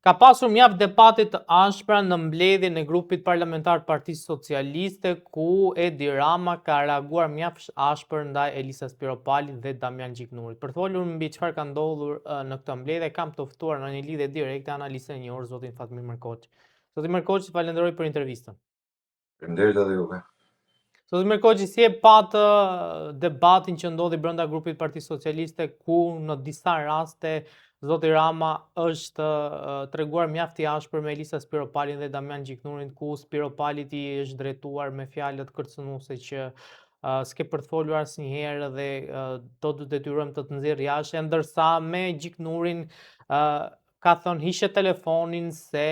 Ka pasur mjaft debate të ashpra në mbledhjen e grupit parlamentar të Partisë Socialiste, ku Edi Rama ka reaguar mjaft ashpër ndaj Elisas Spiropalit dhe Damian Gjiknurit. Për të folur mbi çfarë ka ndodhur në këtë mbledhje, kam të ftuar në një lidhje direkte analistën e njohur zotin Fatmir Merkoçi. Zoti Merkoçi, falenderoj për intervistën. Faleminderit edhe juve. Zoti Merkoçi, si e patë debatin që ndodhi brenda grupit Partisë Socialiste, ku në disa raste zoti Rama është treguar mjaft i ashpër me Elisa Spiropalin dhe Damian Gjiknurin, ku Spiropalit i është drejtuar me fjalët kërcënuese që s'ke për të folur asnjëherë dhe do të detyrojmë të nxjerr jashtë, ndërsa me Gjiknurin ka thënë hiqe telefonin se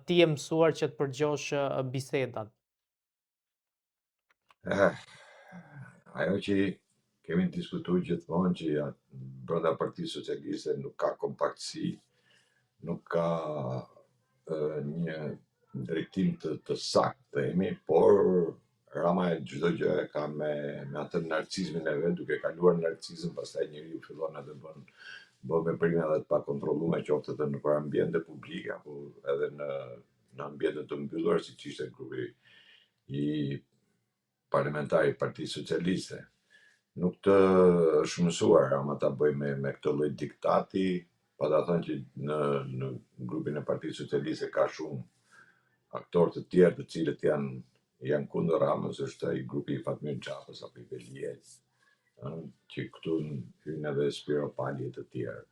ti je mësuar që të përgjosh bisedat. Ajo që kemi diskutuar gjithmonë që brenda Partisë Socialiste nuk ka kompaktësi, nuk ka një drejtim të saktë, themi, por Rama çdo gjë e ka me atë narcizmin e vet, duke kaluar narcizëm, pastaj njeriu fillon atë bën veprime edhe të pakontrolluara, qoftë edhe në ambiente publike apo edhe në ambiente të mbyllura, siç ishte grupi i parlamentar i Partisë Socialiste. Nuk të është mësuar Rama ta bëj me këtë lloj diktati, pa ta thënë që në grupin e Partisë Socialiste ka shumë aktorë të tjerë të cilët janë kundër Ramës, është ai grupi i Fatmir Xhapës apo i Belies, që këtu hyn edhe Spiropali e të tjerë.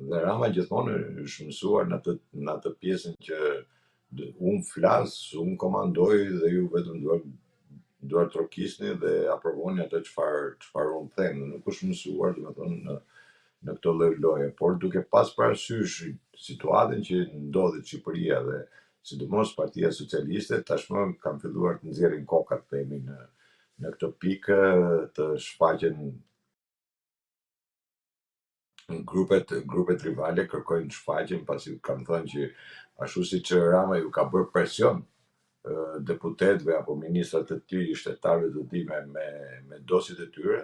Dhe Rama gjithmonë është mësuar në atë pjesën që unë flas, unë komandoj dhe ju vetëm duar trokisni dhe aprovoni atë çfarë unë them. Nuk është mësuar, domethënë, në këtë lloj loje, por duke pas parasysh situatën që ndodhet Shqipëria dhe sidomos Partia Socialiste, tashmë kanë filluar të nxjerrin kokat, themi, në këtë pikë, të shfaqen grupet rivale, kërkojnë të shfaqen, pasi kanë thënë që ashtu siç Rama ju ka bërë presion deputetëve apo ministrat të tjerë, shtetarëve të tij me dosjet e tyre,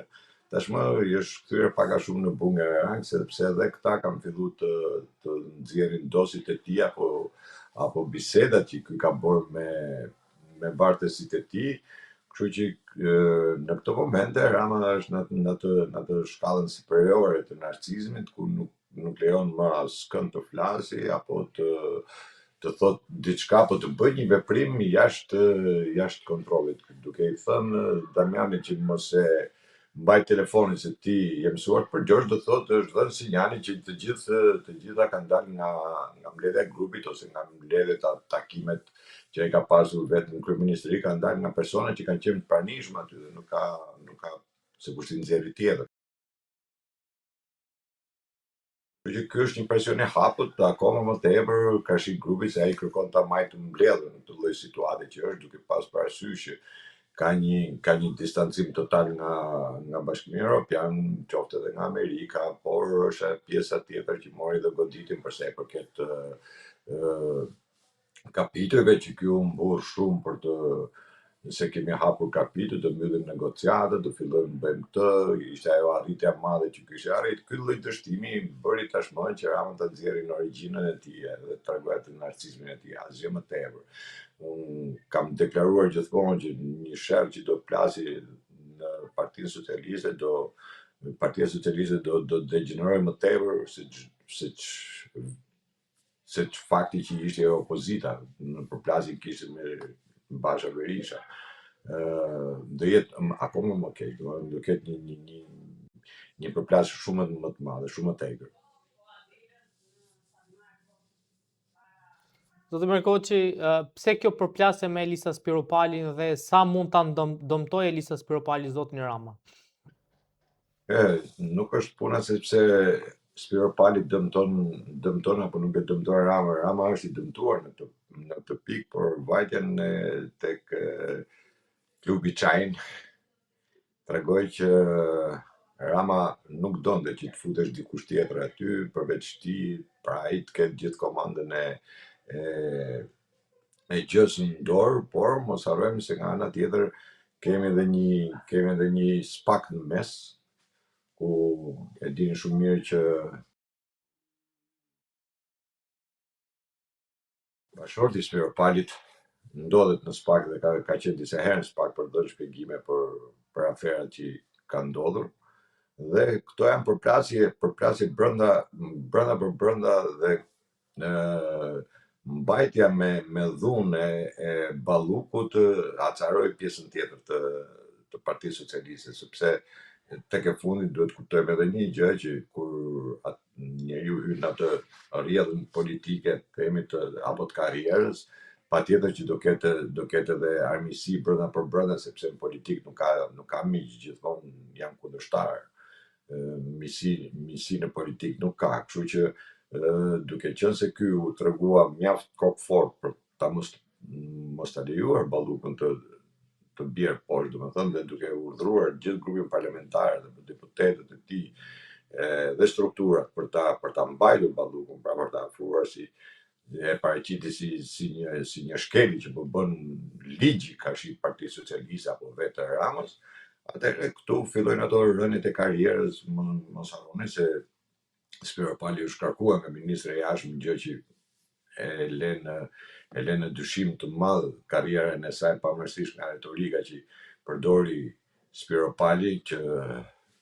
tashmë i është kthyer pak a shumë në bumerang, sepse edhe këta kanë filluar të nxjerrin dosjet e tij apo bisedat që ky ka bërë me bartësit e tij. Kështu që në këtë momente Rama është në atë shkallën superiore të narcizmit, ku nuk lejon më askënd të flasi apo të thot diçka, apo të bëj një veprim jashtë kontrollit, duke i thënë Damianit që mos e mbaj telefonin se ti je mësuar të përgjosh, do thotë është dhënë sinjali që të gjitha kanë dalë nga mbledhja e grupit ose nga mbledhjet takimet që ai ka pasur vetë në kryeministri, kanë dalë nga persona që kanë qenë pranishëm aty dhe nuk ka se kush i nxjerri tjetër. Që ky është një presion i hapur, akoma më tepër ka shi grupi se ai kërkon ta majtë mbledhjen në këtë lloj situate që është, duke pas parasysh që ka një distancim total nga Bashkimi Evropian, qoftë edhe nga Amerika, por është pjesa tjetër që mori dhe goditin për sa i përket kapitujve që ky u mburr shumë për të nëse kemi hapur kapitull, të mbyllim negociatat, të fillojmë bëjmë këtë, ishte ajo arritja e madhe që kishte arrit. Ky lloj dështimi bëri tashmë që Rama ta nxjerrë në origjinën e tij dhe të tregojë atë narcizmin e tij, asgjë më tepër. Unë kam deklaruar gjithmonë që një sherr që do plasi në Partinë Socialiste Partia Socialiste do degenerojë më tepër se fakti që ishte opozita në përplasje kishte me Basha Berisha. Do jetë akoma më keq, do ketë një përplasje shumë më të madhe, shumë më tepër. Zoti Merkoçi, pse kjo përplasje me Elisa Spiropalin dhe sa mund ta dëmtojë Elisa Spiropali zotin Rama? Nuk është puna sepse Spiropali dëmton apo nuk e dëmton Rama. Rama është i dëmtuar në këtë pikë, por vajtjen tek klubi Çajin tregoj që Rama nuk donte që të futesh dikush tjetër aty përveç tij, pra ai të ketë gjithë komandën e gjës në dorë, por mos harrojmë se nga ana tjetër kemi edhe një spak në mes, ku e dini shumë mirë që Bashorti i Spiropalit ndodhet në SPAK dhe ka qenë disa herë në SPAK për të dhënë shpjegime për aferat që kanë ndodhur. Dhe këto janë përplasje brenda për brenda dhe mbajtja me dhunë e Ballukut acaroi pjesën tjetër të Partisë Socialiste, sepse tek e fundit duhet kuptojmë edhe një gjë që kur njeriu hyn atë rrjedhën politike, themi apo të karrierës, patjetër që do ketë edhe armiqësi brenda për brenda, sepse në politik nuk ka miq, gjithmonë janë kundërshtar. Miqësi në politik nuk ka, kështu që duke qenë se ky u tregua mjaft kokë fort për ta mos ta lejuar Ballukun të bjerë poshtë, domethënë, dhe duke urdhëruar gjithë grupin parlamentar dhe deputetët e tij dhe strukturat për ta mbajtur Ballukun, pra për ta afruar si e paraqiti si një shkelje që po bën ligj kashi Partisë Socialiste apo vetë Ramës, atëherë këtu fillojnë ato rënjet e karrierës. Mos harroni se Spiropali u shkarkua nga ministri i jashtëm, gjë që e lë në dyshim të madh karrierën e saj, pavarësisht nga retorika që përdori Spiropali, që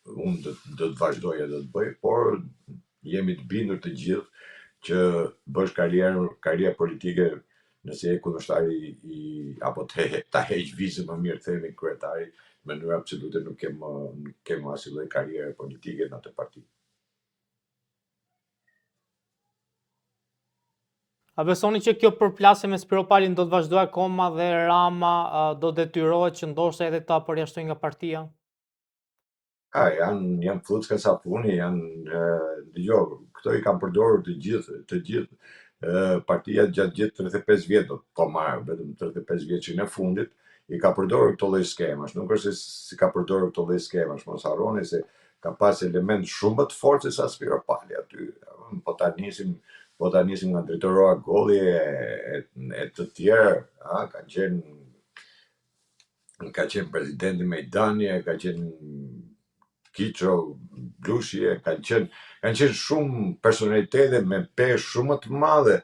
unë do të vazhdoj edhe të bëj, por jemi të bindur të gjithë që bësh karrierë politike nëse je kundërshtari apo ta heq vizën, më mirë themi, kryetari, në mënyrë absolute nuk kem asnjë lloj karriere politike në atë parti. A besoni që kjo përplasje me Spiropalin do të vazhdojë akoma dhe Rama do detyrohet që ndoshta edhe ta përjashtojë nga partia? Janë flucka sapuni, dëgjoj, këto i kanë përdorur të gjithë partia gjatë gjithë 35 vjet, po marr vetëm 35 vjeçin e fundit, i ka përdorur këto lloj skemash. Nuk është se si ka përdorur këto lloj skemash, mos harroni se ka pas element shumë të fortë se sa Spiropali aty. Po ta nisim nga drejtorova Golli e të tjerë, ka qenë presidenti Mejdani, ka qenë Kiço, Blushi, kanë qenë shumë personalitete me peshë shumë të madhe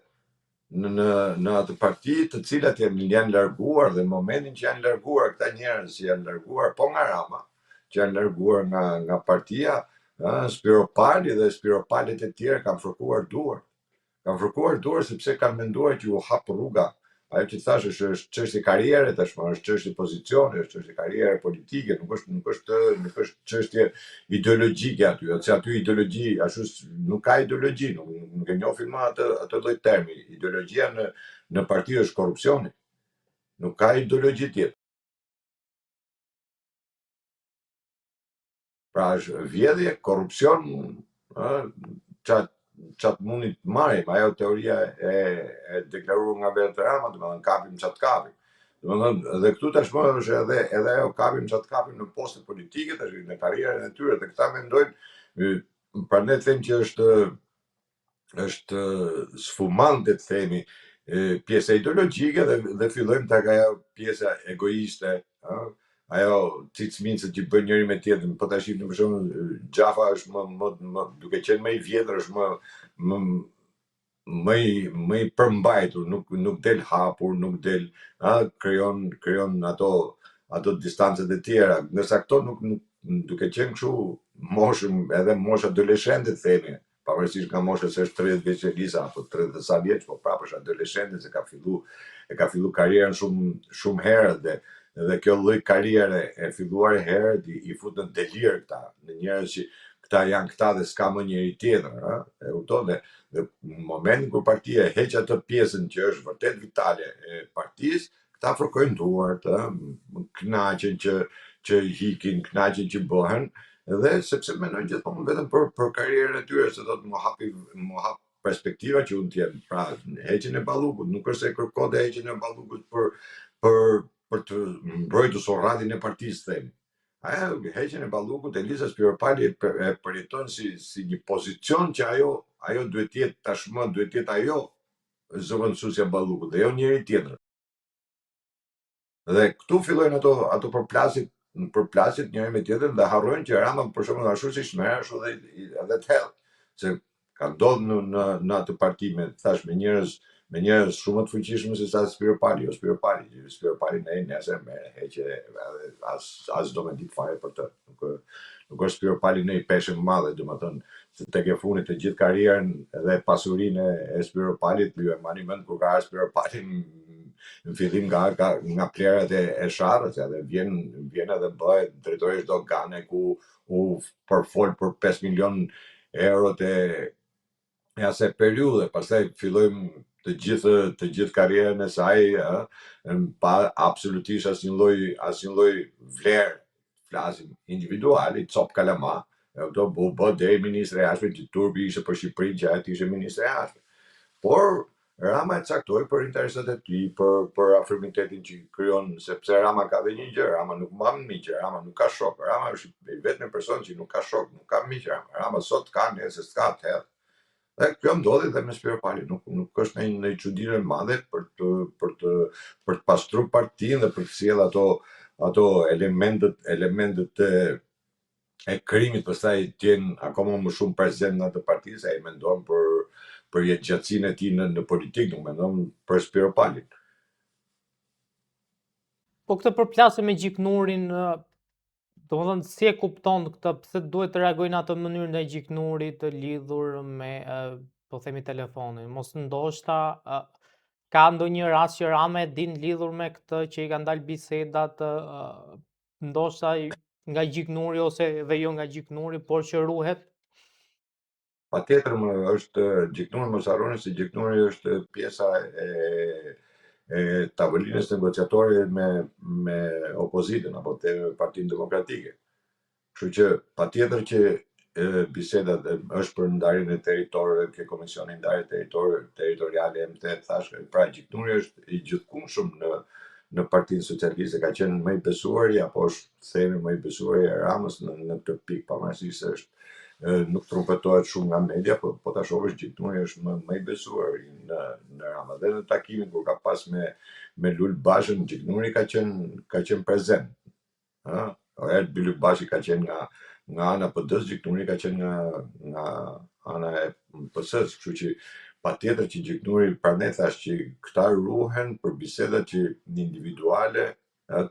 në atë parti, të cilat janë larguar, dhe në momentin që janë larguar këta njerëz, që janë larguar po nga Rama, që janë larguar nga partia, Spiropali dhe Spiropalit e tjerë kanë fërkuar duar. Kanë fërkuar duar sepse kanë menduar që u hap rruga. Ajo që thash është çështje karriere tashmë, është çështje pozicioni, është çështje karriere politike, nuk është çështje ideologjike aty, se aty ideologji, ashtu nuk ka ideologji, nuk e njohim më atë lloj termi. Ideologjia në parti është korrupsioni. Nuk ka ideologji tjetër. Pra është vjedhje, korrupsion, çat mundi të marrim, ajo teoria e deklaruar nga vetë Rama, domethënë kapim çat kapim. Domethënë dhe këtu tashmë është edhe ajo kapim çat kapim në poste politike, tash në karrierën e tyre, dhe këta mendojnë, prandaj them që është sfumante të themi pjesa ideologjike dhe fillojmë tek ajo pjesa egoiste, ajo cicmincët që bën njëri me tjetrin. Po tash për shembull Xhafa është më duke qenë më i vjetër, është më i përmbajtur, nuk del hapur, nuk del, krijon ato distancet e tjera, ndërsa këto nuk duke qenë kështu edhe moshë adoleshente themi, pavarësisht nga mosha se është 30 vjeç Elisa apo 30 sa vjeç, po prapë është adoleshente, se ka fillu karrierën shumë herët, dhe kjo lloj karriere e filluar herët i fut në delir këta, në njerëz që këta janë këta dhe s'ka më njëri tjetër, e kupton, dhe në momentin kur partia heq atë pjesën që është vërtet vitale e partisë, këta fërkojnë duart, kënaqen që hikin, kënaqen që bëhen, dhe sepse mendojnë gjithmonë vetëm për karrierën e tyre, se do të më hap perspektiva që unë t'jem. Pra, heqjen e Ballukut, nuk është se kërkonte heqjen e Ballukut për të mbrojtur sorratin e partisë, themi. Ajo heqjen e Ballukut, Elisa Spiropali e përjeton si një pozicion që ajo duhet jetë tashmë, duhet jetë ajo zëvendësuesja e Ballukut, dhe jo njëri tjetër. Dhe këtu fillojnë ato përplasjet njëri me tjetrin, dhe harrojnë që Rama, për shembull, ashtu si Shmer, ashtu edhe të hell, se ka ndodhur në atë parti me njerëz me njerëz shumë të fuqishëm se sa Spiro Pali, Spiro Pali nesër me heqe as do me ditë fare për të. Nuk është Spiro Pali një peshë më madhe, domethënë se tek e funit të gjithë karrierën edhe pasurinë e Spiro Palit, ju e mani mend kur ka Spiro Pali në fillim nga plerat e Sharrës, edhe vjen edhe bëhet drejtori çdo gane ku u përfol për 5 milion euro e asaj periudhe, pastaj fillojmë të gjithë karrierën e saj pa absolutisht asnjë lloj vlerë, flasim individuali, cop kalama, do bë deri ministri i jashtëm, që turpi ishte për Shqipërinë që aty ishte ministri i jashtëm. Por Rama e caktoi për interesat e tij, për afirmitetin që krijon, sepse Rama ka dhe një gjë, Rama nuk mban miq, Rama nuk ka shok, Rama është i vetmi person që nuk ka shok, nuk ka miq. Rama sot ka, nesër s'ka të. Dhe kjo ndodhi dhe me Spiro Pali, nuk është një çuditë e madhe për të pastruar partinë dhe për të sjellë ato elementet e krimit pastaj të jenë akoma më shumë prezent në atë parti, se ai mendon për jetëgjatësinë e tij në politikë, nuk mendon për Spiro Palin. Po këtë përplasje me Gjiknurin, domethënë si e kupton këtë, pse duhet të reagojnë në atë mënyrë ndaj Gjiknurit të lidhur me po themi telefonin? Mos ndoshta ka ndonjë rast që Rama e din lidhur me këtë që i kanë dalë bisedat ndoshta nga Gjiknuri ose dhe jo nga Gjiknuri, por që ruhet? Patjetër është Gjiknuri, mos harroni se Gjiknuri është pjesa e tavolinës negociatore me opozitën apo te Partinë Demokratike. Kështu që patjetër që bisedat është për ndarjen e territorëve, ke Komisioni Ndarje Territoriale MT, thash, pra Gjiknuri është i gjithëkunshëm në Partinë Socialiste, ka qenë më i besuari apo është themi më i besuari e Ramës në këtë pikë, pavarësisht se është nuk trumpetohet shumë nga media, po ta shohësh Gjiknuri është më i besuar në Rama. Dhe në takimin kur ka pas me Lul Bashën, Gjiknuri ka qenë prezent. Ert Bylyk Bashi ka qenë nga ana PD-s, Gjiknuri ka qenë nga ana e PS-s, kështu që patjetër që Gjiknuri, prandaj thash që këta ruhen për bisedat që individuale,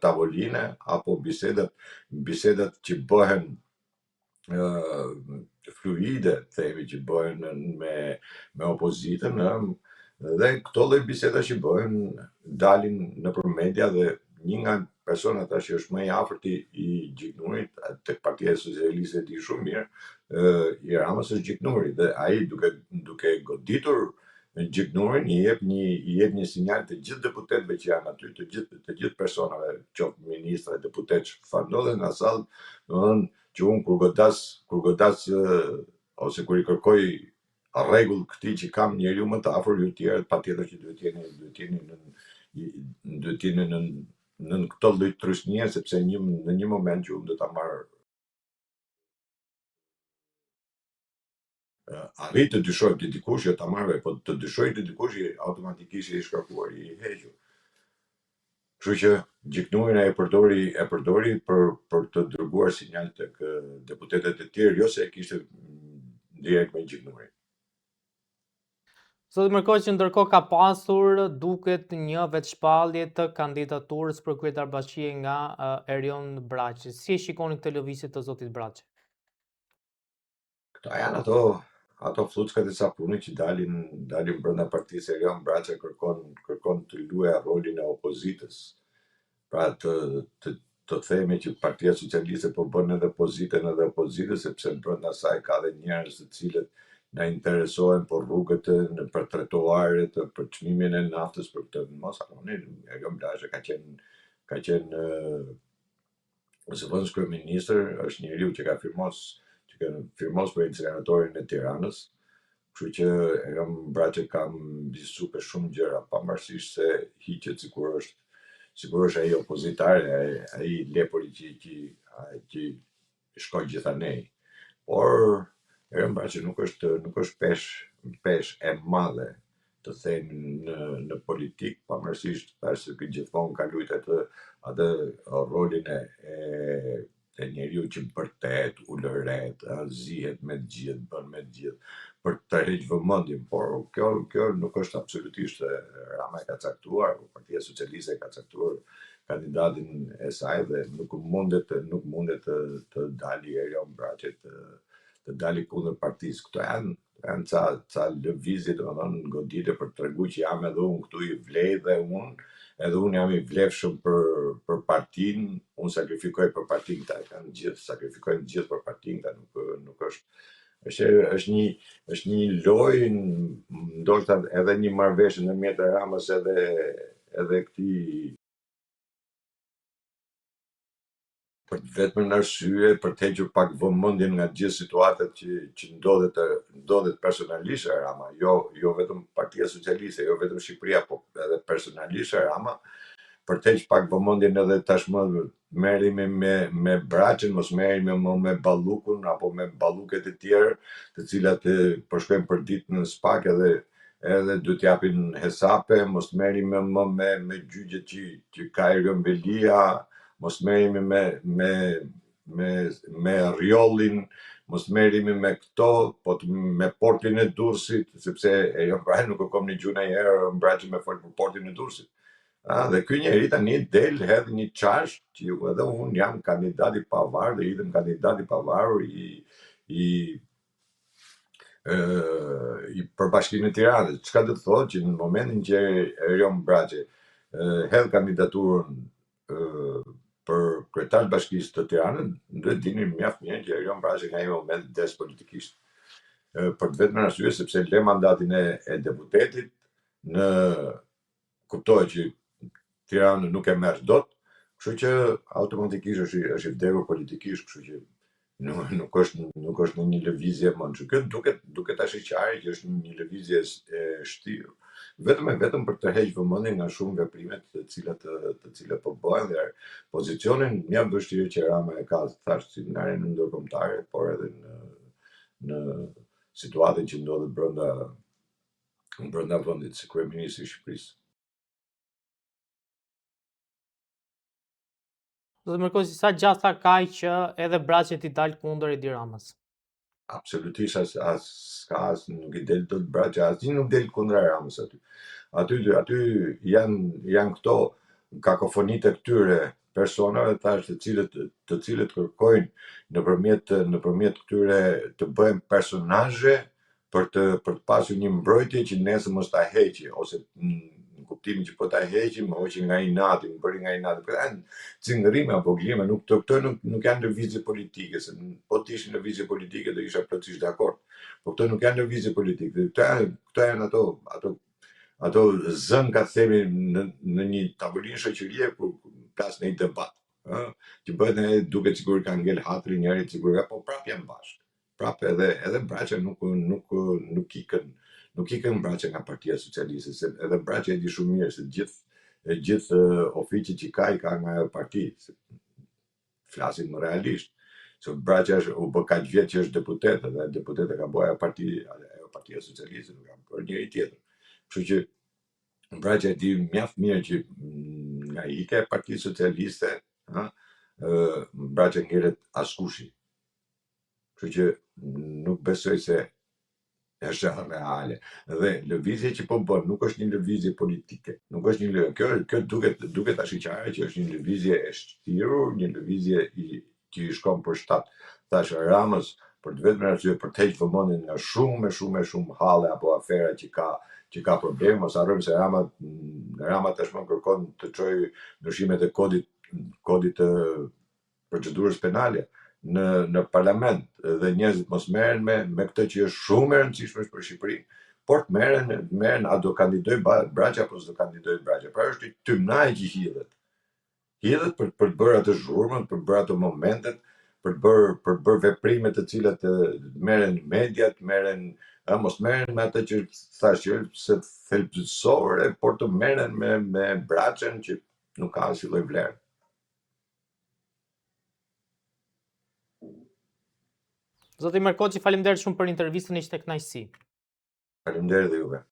tavoline apo bisedat që bëhen fluide, themi, që bëhen me opozitën, dhe këto lloj biseda që bëhen dalin nëpër media, dhe një nga personat që është më i afërt i Gjiknurit tek Partia Socialiste e di shumë mirë, i Ramës është Gjiknuri, dhe ai duke goditur Gjiknurin i jep një sinjal të gjithë deputetëve që janë aty, të gjithë personave, qoftë ministra, deputet, çfarë ndodhen në sallë, domethënë që unë kur godas ose kur i kërkoj rregull këtij që kam njeriu më të afër, ju tjerët patjetër që duhet jeni në këtë lloj trysnie, sepse në një moment që unë do ta marr arrit të dyshoj të dikush, jo ta marrë, po të dyshoj të dikush, automatikisht i shkarkuar, i hequr. Kështu që Gjiknurin e përdori për të dërguar sinjal tek deputetët e tjerë, jo se e kishte direkt me Gjiknurin. Zoti Mërkoç, që ndërkohë ka pasur duket një vetëshpallje të kandidaturës për kryetarbashkie nga Erion Braçi. Si e shikoni këtë lëvizje të zotit Braçi? Këta janë ato fluckat e sapunit që dalin brenda partisë. Erion Braçi kërkon të luajë rolin e opozitës. Pra të themi që Partia Socialiste po bën edhe opozitën, sepse brenda saj ka dhe njerëz të cilët na interesohen për rrugët, për trotuaret, për çmimin e naftës, për këtë mos harroni, Erion Braçi ka qenë zëvendës kryeministër, është njeriu që ka firmos për inceneratorin e Tiranës. Kështu që Erion Braçi ka mbysur shumë gjëra, pavarësisht se hiqet sikur është ai opozitar, ai lepuri që shkon gjithanej. Por Erion Braçi nuk është pesh e madhe të themi në politik, pavarësisht se gjithmonë ka luajtur atë rolin e njeriu që bërtet, ulëret, zihet me të gjithë, bën me të gjithë. për të tërheq vëmendjen, por kjo nuk është absolutisht Rama e ka caktuar, Partia Socialiste e ka caktuar kandidatin e saj dhe nuk mundet të dali Erion Braçi të dali kundër partisë. Këto janë ca lëvizje, domethënë goditje për të treguar që jam edhe unë këtu i vlej dhe unë jam i vlefshëm për partinë, unë sakrifikoj për partinë, këta kanë gjithë sakrifikojnë gjithë për partinë, këta nuk është një lojë, ndoshta edhe një marrëveshje ndërmjet Ramës edhe këtij, për vetëm në arsye për të hequr pak vëmendjen nga gjithë situatat që ndodhet personalisht e Rama, jo vetëm Partia Socialiste, jo vetëm Shqipëria, po edhe personalisht e Rama, për të hequr pak vëmendjen edhe tashmë merremi me Braçën, mos merremi më me Ballukun apo me balluket e tjerë, të cilat po shkojnë për ditë në SPAK edhe duhet japin hesape, mos merremi më me gjyqjet që ka Erion Belia, mos merremi me rjollin, mos merremi me këto, po me portin e Durrësit, sepse Erion Braçi nuk e kom një gjuhë ndonjëherë Erion Braçi me fol për portin e Durrësit. Dhe ky njeri tani del hedh një çash që edhe unë jam kandidat i pavarur dhe idhem kandidat i pavarur i Përbashkimit të Tiranës. Çka do të thotë që në momentin që Erion Braçi hedh kandidaturën për kryetar të Bashkisë të Tiranës, duhet dini mjaft mirë që Erion Braçi nga një moment des politikisht. Për të vetëm arsye sepse le mandatin e deputetit, kuptohet që Tirana nuk e merr dot, kështu që automatikisht është i vdekur politikisht, kështu që nuk është në një lëvizje më. Kjo duket tash qarë që është një lëvizje e shtirë, vetëm për të hequr vëmendjen nga shumë veprimet të cilat po bëhen dhe pozicionin mjaft vështirë që Rama e ka, thash, si në arenën ndërkombëtare, por edhe në situatën që ndodhet brenda vendit si kryeministri i Shqipërisë. Do të mërkoj si sa gjasa ka që edhe Braçi t'i dalë kundër Edi Ramës? Absolutisht nuk i del dot Braçi, asnjë nuk del kundër Ramës aty. Aty janë këto kakofonitë e këtyre personave tash të cilët kërkojnë nëpërmjet këtyre të bëhen personazhe për të pasur një mbrojtje që nesër mos ta heqi, ose në kuptimin që po ta heqi, më hoqi nga inati, më bëri nga inati. Këto janë cingërime apo glime, këto nuk janë lëvizje politike, se po të ishin lëvizje politike do isha plotësisht dakord. Po këto nuk janë lëvizje politike. Këto janë ato zënka, themi, në një tavolinë shoqërie ku plas në një debat, që bëhet duket sikur ka ngel hatri njëri, sikur po prap janë bashkë. Prap edhe Braçi nuk ikën Braçi nga Partia Socialiste, se edhe Braçi e di shumë mirë se gjithë ofiqet që i ka nga ajo parti. Flasim më realisht, se Braçi u bë kaq vjet që është deputet, edhe deputet e ka bëj ajo Partia Socialiste, nuk ka bërë njëri tjetër. Kështu që Braçi e di mjaft mirë që nga ika e Partisë Socialiste, Braçi ngjelet askushi. Kështu që nuk besoj se është reale. Dhe lëvizja që po bën nuk është një lëvizje politike. Nuk është një kjo duket tash qarë që është një lëvizje e shtirur, një lëvizje që i shkon për shtat. Tash Ramës, për të vetëm arsye për të hequr vëmendjen nga shumë halle apo afera që ka probleme, mos harrojmë se Rama tashmë kërkon të çojë ndryshimet e kodit të procedurës penale në parlament, dhe njerëzit mos merren me këtë që është shumë e rëndësishme për Shqipërinë, por të merren a do kandidoj Braçi apo s'do kandidoj Braçi. Pra është një tymnaj që hidhet për të bërë atë zhurmën, për të bërë ato momentet, për të bërë veprime të cilat merren mediat, mos merren me atë që thash që se thelbësore, por të merren me Braçën që nuk ka asnjë lloj vlere. Zoti Merkoçi, faleminderit shumë për intervistën, ishte kënaqësi. Faleminderit dhe juve.